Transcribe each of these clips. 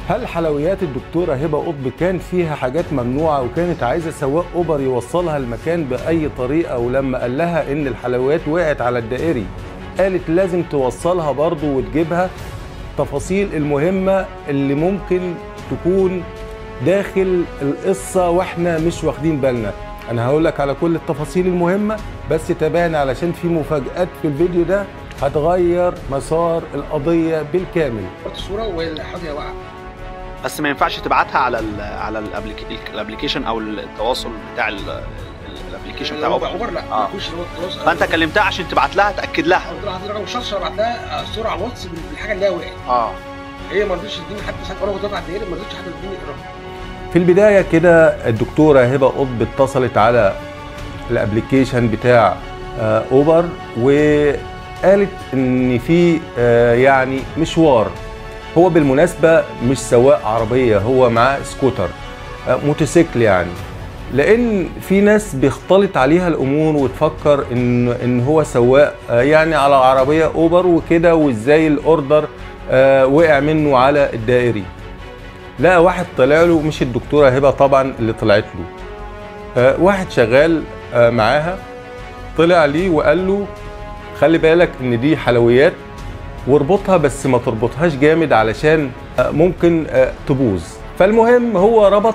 هل حلويات الدكتورة هبة قطب كان فيها حاجات ممنوعة وكانت عايزة سواق أوبر يوصلها المكان بأي طريقة، ولما قال لها إن الحلويات وقعت على الدائري قالت لازم توصلها برضه وتجيبها؟ التفاصيل المهمة اللي ممكن تكون داخل القصة واحنا مش واخدين بالنا. أنا هقولك على كل التفاصيل المهمة، بس تابعنا علشان في مفاجآت في الفيديو ده هتغير مسار القضية بالكامل. الصورة والحاجة واقعة، بس ما ينفعش تبعتها على الابلكيشن او التواصل بتاع الابلكيشن بتاع اوبر. لا ما فيش اللي هو التواصل. فانت كلمتها عشان تبعت لها تاكد لها. قلت لها حضرتك مش شرط ابعت لها صوره على الواتس بالحاجه اللي هي وقعت. هي ما رضتش تديني حتى ساعه وانا كنت ببعت لها، ما رضتش حتى تديني اقرار. في البدايه كده الدكتوره هبه قطب اتصلت على الابلكيشن بتاع اوبر وقالت ان في يعني مشوار. هو بالمناسبه مش سواق عربيه، هو معاه سكوتر موتوسيكل يعني، لان في ناس بيختلط عليها الامور وتفكر ان هو سواق يعني على عربيه اوبر وكده، وازاي الاوردر وقع منه على الدائري. لا، واحد طلع له، مش الدكتوره هبه طبعا اللي طلعت له، واحد شغال معاها طلع ليه وقال له خلي بالك ان دي حلويات واربطها، بس ما تربطهاش جامد علشان ممكن تبوظ. فالمهم هو ربط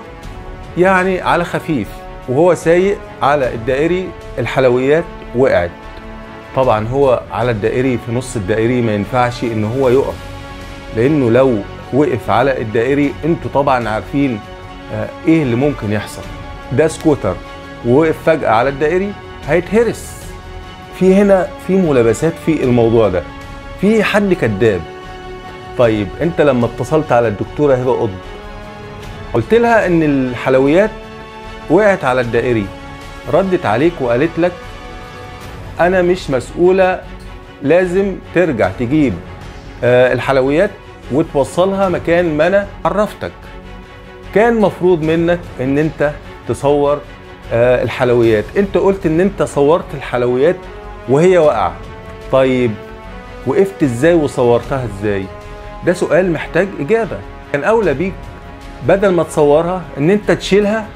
يعني على خفيف، وهو سايق على الدائري الحلويات وقعت. طبعا هو على الدائري في نص الدائري ما ينفعش ان هو يقف، لانه لو وقف على الدائري انتوا طبعا عارفين ايه اللي ممكن يحصل. ده سكوتر ووقف فجأة على الدائري هيتهرس. هنا في ملابسات في الموضوع ده، في حد كذاب. طيب انت لما اتصلت على الدكتورة هبة قطب قلت لها ان الحلويات وقعت على الدائري، ردت عليك وقالت لك انا مش مسؤولة، لازم ترجع تجيب الحلويات وتوصلها مكان ما انا عرفتك. كان مفروض منك ان انت تصور الحلويات. انت قلت ان انت صورت الحلويات وهي واقعة. طيب وقفت ازاي وصورتها ازاي؟ ده سؤال محتاج اجابة. كان اولى بيك بدل ما تصورها ان انت تشيلها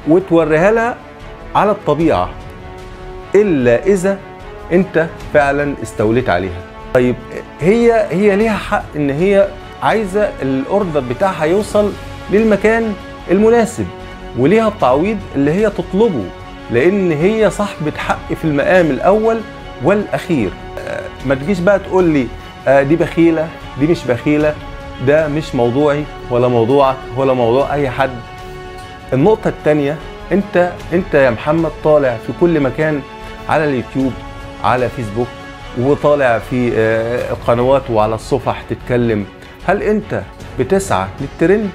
وتوريها لها على الطبيعة، الا اذا انت فعلا استوليت عليها. طيب هي ليها حق ان هي عايزة الاوردر بتاعها يوصل للمكان المناسب، وليها التعويض اللي هي تطلبه، لان هي صاحبة حق في المقام الاول والاخير. ما تجيش بقى تقول لي دي بخيلة، دي مش بخيلة. ده مش موضوعي ولا موضوعك ولا موضوع اي حد. النقطة التانية، انت يا محمد طالع في كل مكان، على اليوتيوب، على فيسبوك، وطالع في القنوات وعلى الصفح تتكلم. هل انت بتسعى للترند